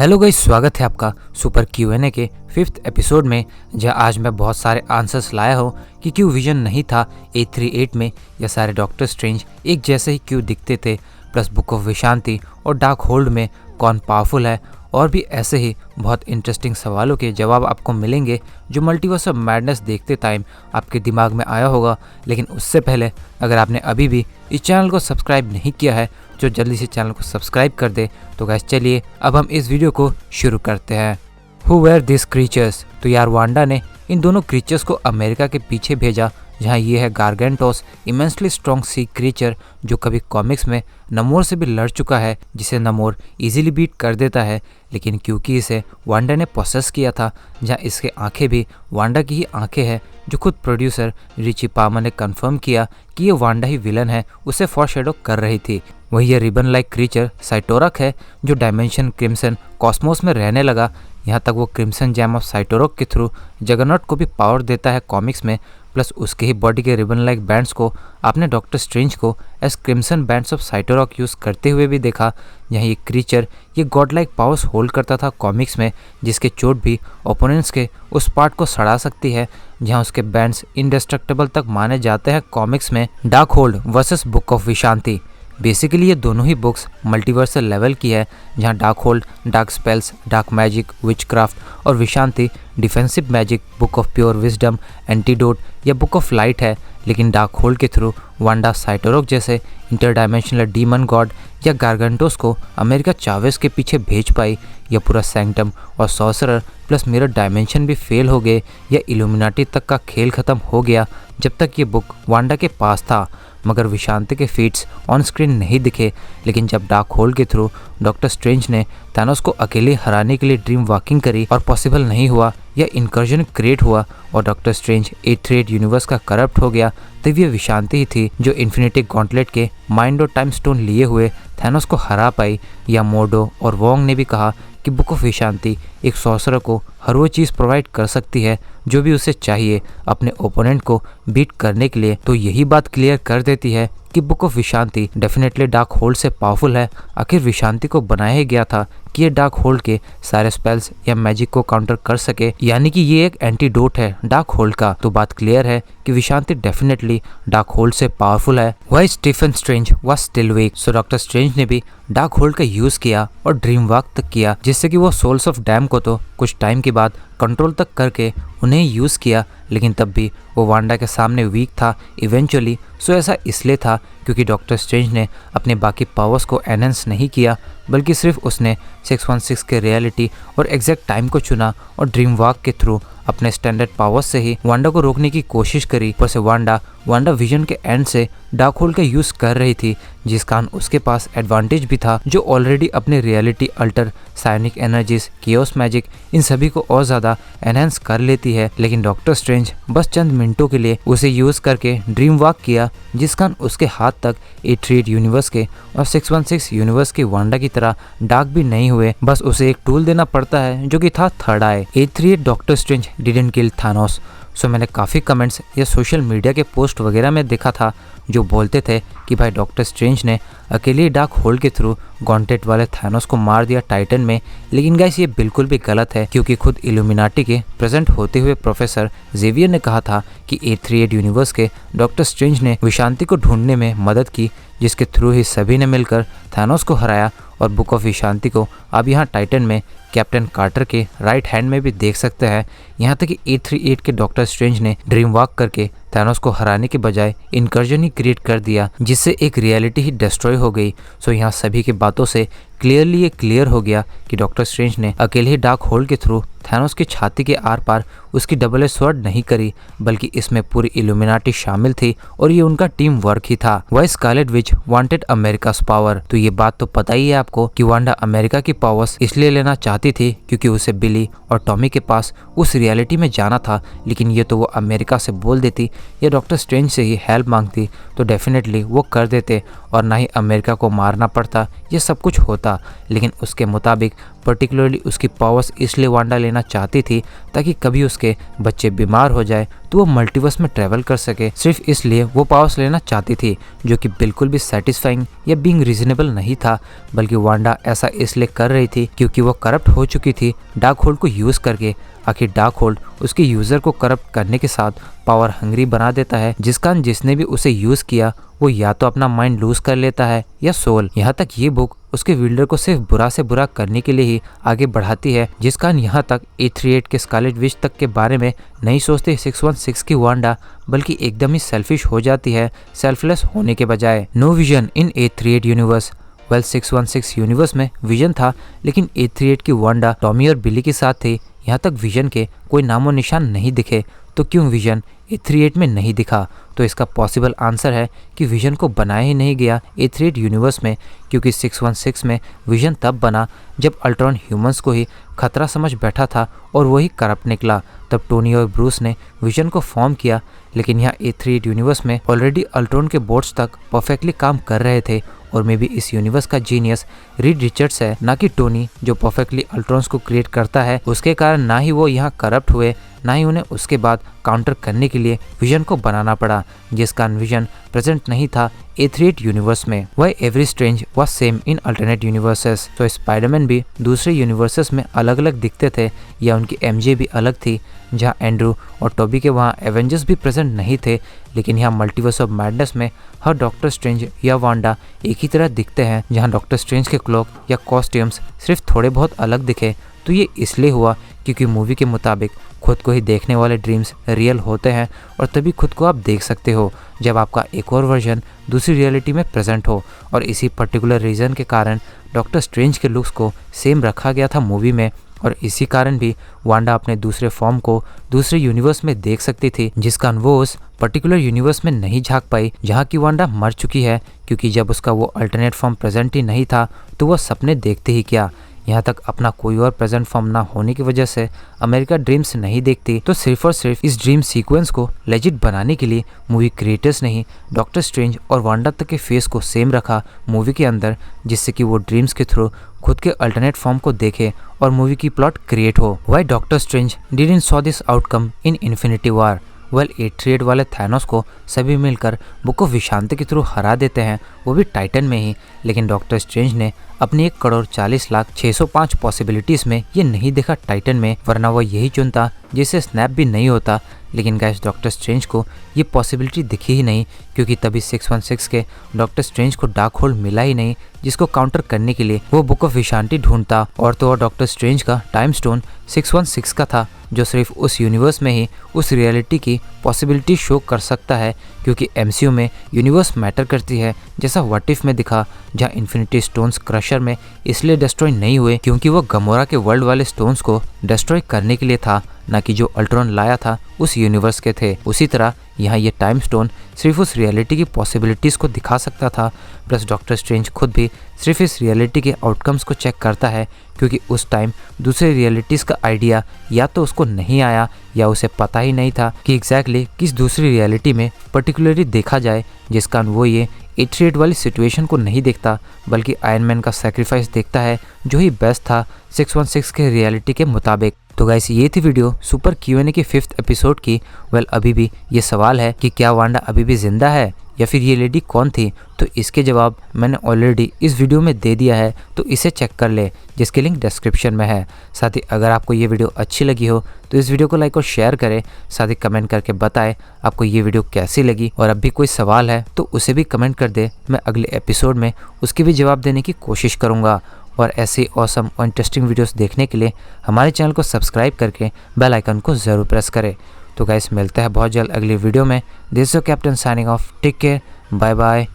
Hello guys, स्वागत है आपका सुपर Q&A के 5th एपिसोड में, जहां आज मैं बहुत सारे आंसर्स लाया हूं कि क्यों विजन नहीं था 838 में, या सारे डॉक्टर स्ट्रेंज एक जैसे ही क्यों दिखते थे, प्लस बुक ऑफ विशांति और डार्क होल्ड में कौन पावरफुल है, और भी ऐसे ही बहुत इंटरेस्टिंग सवालों के जवाब आपको मिलेंगे जो मल्टीवर्स ऑफ मैडनेस देखते टाइम आपके दिमाग में आया होगा। लेकिन उससे पहले अगर आपने अभी भी इस चैनल को सब्सक्राइब नहीं किया है तो जल्दी से चैनल को सब्सक्राइब कर दे। तो गाइस चलिए अब हम इस वीडियो को शुरू करते हैं। Who were this creatures? तो यार वांडा ने इन दोनों क्रीचर्स को अमेरिका के पीछे भेजा, जहां ये है गारगेंटोस, इमेंसली स्ट्रॉन्ग सी क्रीचर जो कभी कॉमिक्स में नमोर से भी लड़ चुका है, जिसे नमोर इजीली बीट कर देता है। लेकिन क्योंकि इसे वांडा ने पोसेस किया था, जहां इसके आंखें भी वांडा की ही आंखें हैं, जो खुद प्रोड्यूसर रिची पामा ने कंफर्म किया कि ये वांडा ही विलन है, उसे फॉरशैडो कर रही थी। वही ये रिबन लाइक क्रीचर साइटोरक है, जो डायमेंशन क्रिम्सन कॉस्मोस में रहने लगा। यहाँ तक वो क्रिम्सन जैम ऑफ साइटोरक के थ्रू जगरनॉट को भी पावर देता है कॉमिक्स में, प्लस उसके ही बॉडी के रिबन लाइक बैंड्स को आपने डॉक्टर स्ट्रेंज को as crimson bands of Cyttorak use करते हुए भी देखा। यहाँ ये क्रीचर ये गॉड लाइक पावर्स होल्ड करता था कॉमिक्स में, जिसके चोट भी ओपोनेंट्स के उस पार्ट को सड़ा सकती है, जहाँ उसके बैंड्स इंडेस्ट्रक्टेबल तक माने जाते हैं कॉमिक्स में। Darkhold versus book of Vishanti, basically ये दोनों ही बुक्स मल्टीवर्सल लेवल की है, जहाँ Darkhold dark spells, dark magic, witchcraft और Vishanti defensive magic, book of pure wisdom, antidote या बुक ऑफ लाइट है। लेकिन डार्क होल्ड के थ्रू वांडा साइटोरक जैसे इंटरडायमेंशनल डीमन गॉड या गारगेंटोस को अमेरिका चावेस के पीछे भेज पाई, या पूरा सैंक्टम और सॉर्सरर प्लस मिरर डायमेंशन भी फेल हो गए, या इल्यूमिनाटी तक का खेल खत्म हो गया जब तक ये बुक वांडा के पास था। मगर विशांति के फीट्स ऑन स्क्रीन नहीं दिखे। लेकिन जब डार्क होल्ड के थ्रू डॉक्टर स्ट्रेंज ने थानोस को अकेले हराने के लिए ड्रीम वॉकिंग करी और पॉसिबल नहीं हुआ, या इनकर्जन क्रिएट हुआ और डॉक्टर स्ट्रेंज 838 यूनिवर्स का करप्ट हो गया, तब ये विशांति ही थी जो इन्फिनिटी गॉन्टलेट के माइंड और टाइम स्टोन लिए हुए थानोस को हरा पाई। या मोर्डो और वोंग ने भी कहा कि बुक ऑफ विशांति एक सॉर्सरर को हर वो चीज़ प्रोवाइड कर सकती है जो भी उसे चाहिए अपने ओपोनेंट को बीट करने के लिए। तो यही बात क्लियर कर देती है कि book of विशांति definitely Darkhold से पावरफुल है। आखिर विशांति को बनाया ही गया था कि ये डार्क होल्ड के सारे स्पेल्स या मैजिक को काउंटर कर सके, यानी कि ये एक एंटीडोट है डार्क होल्ड का। तो बात क्लियर है कि विशांति डेफिनेटली डार्क होल्ड से पावरफुल है। Why Stephen Strange was still weak? So Doctor Strange ने भी डार्क होल्ड का यूज किया और ड्रीम वॉक तक किया, जिससे कि वो सोल्स ऑफ डैम को तो कुछ टाइम के बाद कंट्रोल तक करके उन्हें यूज किया। लेकिन तब भी वो वांडा के सामने वीक था इवेंचुअली। सो ऐसा इसलिए था क्योंकि डॉक्टर स्ट्रेंज ने अपने बाकी पावर्स को एनहेंस नहीं किया, बल्कि सिर्फ उसने 616 के रियलिटी और एग्जैक्ट टाइम को चुना और ड्रीम वॉक के थ्रू अपने स्टैंडर्ड पावर्स से ही वांडा को रोकने की कोशिश करी। ऊपर से वांडा विजन के एंड से डार्क होल्ड का यूज कर रही थी, जिस कारण उसके पास एडवांटेज भी था, जो ऑलरेडी अपने reality alter, psionic energies, chaos magic इन सभी को और ज्यादा एनहेंस कर लेती है। लेकिन डॉक्टर स्ट्रेंज बस चंद मिनटों के लिए उसे यूज करके ड्रीम वॉक किया, जिस कारण उसके हाथ तक 838 यूनिवर्स के और 616 यूनिवर्स की वांडा की तरह डार्क भी नहीं हुए। बस उसे एक टूल देना पड़ता है जो कि था third eye. 838 Doctor Strange didn't kill Thanos. So मैंने काफ़ी कमेंट्स या सोशल मीडिया के पोस्ट वगैरह में देखा था जो बोलते थे कि भाई डॉक्टर स्ट्रेंज ने अकेले डार्क होल्ड के थ्रू गॉन्टेट वाले थानोस को मार दिया टाइटन में। लेकिन गाइस ये बिल्कुल भी गलत है, क्योंकि खुद इल्यूमिनाटी के प्रेजेंट होते हुए प्रोफेसर जेवियर ने कहा था कि 838 यूनिवर्स के डॉक्टर स्ट्रेंज ने विशांति को ढूंढने में मदद की, जिसके थ्रू ही सभी ने मिलकर थानोस को हराया। और बुक ऑफ विशांति को अब यहाँ टाइटन में कैप्टन कार्टर के राइट हैंड में भी देख सकते हैं। यहाँ तक कि 838 के डॉक्टर स्ट्रेंज ने ड्रीम वॉक करके थानोस को हराने के बजाय इनकर्जन ही क्रिएट कर दिया, जिससे एक रियलिटी ही डिस्ट्रॉय हो गई। सो यहाँ सभी की बातों से क्लियरली ये क्लियर हो गया कि डॉक्टर स्ट्रेंज ने अकेले ही डार्क होल्ड के थ्रू थानोस की छाती के आर पार उसकी डबल एज स्वॉर्ड नहीं करी, बल्कि इसमें पूरी इल्यूमिनाटी शामिल थी और ये उनका टीम वर्क ही था। Why Scarlet Witch wanted America's power? तो ये बात तो पता ही है आपको कि वांडा अमेरिका की पावर्स इसलिए लेना चाहती थी क्योंकि उसे बिली और टॉमी के पास उस रियलिटी में जाना था। लेकिन ये तो वो अमेरिका से बोल देती या डॉक्टर स्ट्रेंज से ही हेल्प मांगती तो डेफिनेटली वो कर देते और ना ही अमेरिका को मारना पड़ता, ये सब कुछ होता। लेकिन उसके मुताबिक पर्टिकुलरली उसकी पावर्स इसलिए वांडा लेना चाहती थी ताकि कभी उसके बच्चे बीमार हो जाए तो वो मल्टीवर्स में ट्रेवल कर सके। सिर्फ इसलिए वो पावर्स लेना चाहती थी, जो कि बिल्कुल भी सेटिस्फाइंग या बीइंग रीजनेबल नहीं था, बल्कि वांडा ऐसा इसलिए कर रही थी क्योंकि वो करप्ट हो चुकी थी डार्क होल्ड को यूज करके। आखिर डार्क होल्ड उसके यूजर को करप्ट करने के साथ पावर हंग्री बना देता है, जिस कारण जिसने भी उसे यूज किया वो या तो अपना माइंड लूज कर लेता है या सोल। यहाँ तक ये बुक उसके विल्डर को सिर्फ बुरा से बुरा करने के लिए ही आगे बढ़ाती है, जिस कारण यहाँ तक A38 के स्कारलेट विच तक के बारे में नहीं सोचती 616 की वांडा, बल्कि एकदम ही सेल्फिश हो जाती है सेल्फलेस होने के बजाय। No Vision in A38 universe. Well 616 universe में विजन था, लेकिन A38 की वांडा टॉमी और बिली के साथ थी। यहाँ तक विजन के कोई नामो निशान नहीं दिखे, तो क्यों विजन A38 में नहीं दिखा? तो इसका पॉसिबल आंसर है कि विजन को बनाया ही नहीं गया A38 यूनिवर्स में, क्योंकि 616 में विजन तब बना जब अल्ट्रॉन ह्यूमंस को ही खतरा समझ बैठा था और वही करप्ट निकला। तब टोनी और ब्रूस ने विजन को फॉर्म किया, लेकिन यहाँ A38 यूनिवर्स में ऑलरेडी अल्ट्रॉन के बोर्ड्स तक परफेक्टली काम कर रहे थे, और मे बी इस यूनिवर्स का जीनियस रीड रिचर्ड्स है, ना कि टोनी जो परफेक्टली अल्ट्रॉन्स को क्रिएट करता है। उसके कारण ना ही वो यहाँ करप्ट हुए, ना ही उन्हें उसके बाद काउंटर करने के लिए विजन को बनाना पड़ा, जिस कारण विजन प्रेजेंट नहीं था A38 यूनिवर्स में। Why every Strange was same in alternate universes. तो स्पाइडरमैन भी दूसरे यूनिवर्सेस में अलग अलग दिखते थे, या उनकी MJ भी अलग थी। जहाँ एंड्रू और टोबी के वहाँ एवेंजर्स भी प्रेजेंट नहीं थे, लेकिन यहाँ मल्टीवर्स ऑफ मैडनेस में हर डॉक्टर स्ट्रेंज या वांडा एक ही तरह दिखते हैं। जहाँ डॉक्टर स्ट्रेंज के क्लॉक या कॉस्ट्यूम्स सिर्फ थोड़े बहुत अलग दिखे, तो ये इसलिए हुआ क्योंकि मूवी के मुताबिक खुद को ही देखने वाले ड्रीम्स रियल होते हैं, और तभी खुद को आप देख सकते हो जब आपका एक और वर्जन दूसरी रियलिटी में प्रेजेंट हो। और इसी पर्टिकुलर रीज़न के कारण डॉक्टर स्ट्रेंज के लुक्स को सेम रखा गया था मूवी में, और इसी कारण भी वांडा अपने दूसरे फॉर्म को दूसरे यूनिवर्स में देख सकती थी, जिस कारण वो उस पर्टिकुलर यूनिवर्स में नहीं झांक पाई जहाँ की वांडा मर चुकी है, क्योंकि जब उसका वो अल्टरनेट फॉर्म प्रेजेंट ही नहीं था तो वह सपने देखते ही क्या। यहाँ तक अपना कोई और प्रेजेंट फॉर्म ना होने की वजह से अमेरिका ड्रीम्स नहीं देखती, तो सिर्फ और सिर्फ इस ड्रीम सीक्वेंस को लेजिट बनाने के लिए मूवी क्रिएटर्स ने ही डॉक्टर स्ट्रेंज और वांडा तक के फेस को सेम रखा मूवी के अंदर, जिससे कि वो ड्रीम्स के थ्रू खुद के अल्टरनेट फॉर्म को देखे और मूवी की प्लॉट क्रिएट हो। Why Doctor Strange didn't saw this outcome in Infinity War. Well A38 वाले थैनोस को सभी मिलकर बुक ऑफ विशांति के थ्रू हरा देते हैं, वो भी टाइटन में ही, लेकिन डॉक्टर स्ट्रेंज ने अपनी 1,40,40,605 पॉसिबिलिटीज़ में ये नहीं देखा टाइटन में, वरना वो यही चुनता जिससे स्नैप भी नहीं होता। लेकिन गाइस डॉक्टर स्ट्रेंज को ये पॉसिबिलिटी दिखी ही नहीं, क्योंकि तभी 616 के डॉक्टर स्ट्रेंज को डार्क होल्ड मिला ही नहीं जिसको काउंटर करने के लिए वो बुक ऑफ विशांति ढूंढता। और तो और डॉक्टर स्ट्रेंज का टाइम स्टोन 616 का था, जो सिर्फ उस यूनिवर्स में ही उस रियलिटी की पॉसिबिलिटी शो कर सकता है, क्योंकि MCU में यूनिवर्स मैटर करती है, जैसा व्हाट इफ में दिखा, जहाँ इन्फिनिटी स्टोन्स क्रशर में इसलिए डिस्ट्रॉय नहीं हुए क्योंकि वो गमोरा के वर्ल्ड वाले स्टोन्स को डिस्ट्रॉय करने के लिए था, ना कि जो अल्ट्रॉन लाया था उस यूनिवर्स के थे। उसी तरह यहाँ ये टाइम स्टोन सिर्फ उस रियलिटी की पॉसिबिलिटीज़ को दिखा सकता था, प्लस डॉक्टर स्ट्रेंज खुद भी सिर्फ इस रियलिटी के आउटकम्स को चेक करता है, क्योंकि उस टाइम दूसरे रियलिटीज़ का आइडिया या तो उसको नहीं आया या उसे पता ही नहीं था कि एग्जैक्टली किस दूसरी रियलिटी में पर्टिकुलरली देखा जाए, जिस कारण वो ये A38 वाली सिचुएशन को नहीं देखता, बल्कि आयरन मैन का सैक्रिफाइस देखता है, जो ही बेस्ट था 616 के रियलिटी के मुताबिक। तो गाइस ये थी वीडियो सुपर Q&A की 5th एपिसोड की। वेल अभी भी ये सवाल है कि क्या वांडा अभी भी जिंदा है या फिर ये लेडी कौन थी, तो इसके जवाब मैंने ऑलरेडी इस वीडियो में दे दिया है, तो इसे चेक कर ले, जिसकी लिंक डिस्क्रिप्शन में है। साथ ही अगर आपको ये वीडियो अच्छी लगी हो तो इस वीडियो को लाइक और शेयर करें, साथ ही कमेंट करके बताएं आपको ये वीडियो कैसी लगी, और अब भी कोई सवाल है तो उसे भी कमेंट कर दे, मैं अगले एपिसोड में उसके भी जवाब देने की कोशिश करूँगा। और ऐसी ऑसम और इंटरेस्टिंग वीडियोस देखने के लिए हमारे चैनल को सब्सक्राइब करके बेल आइकन को ज़रूर प्रेस करें। तो गाइस मिलते हैं बहुत जल्द अगली वीडियो में। This is captain signing off, take care, bye bye.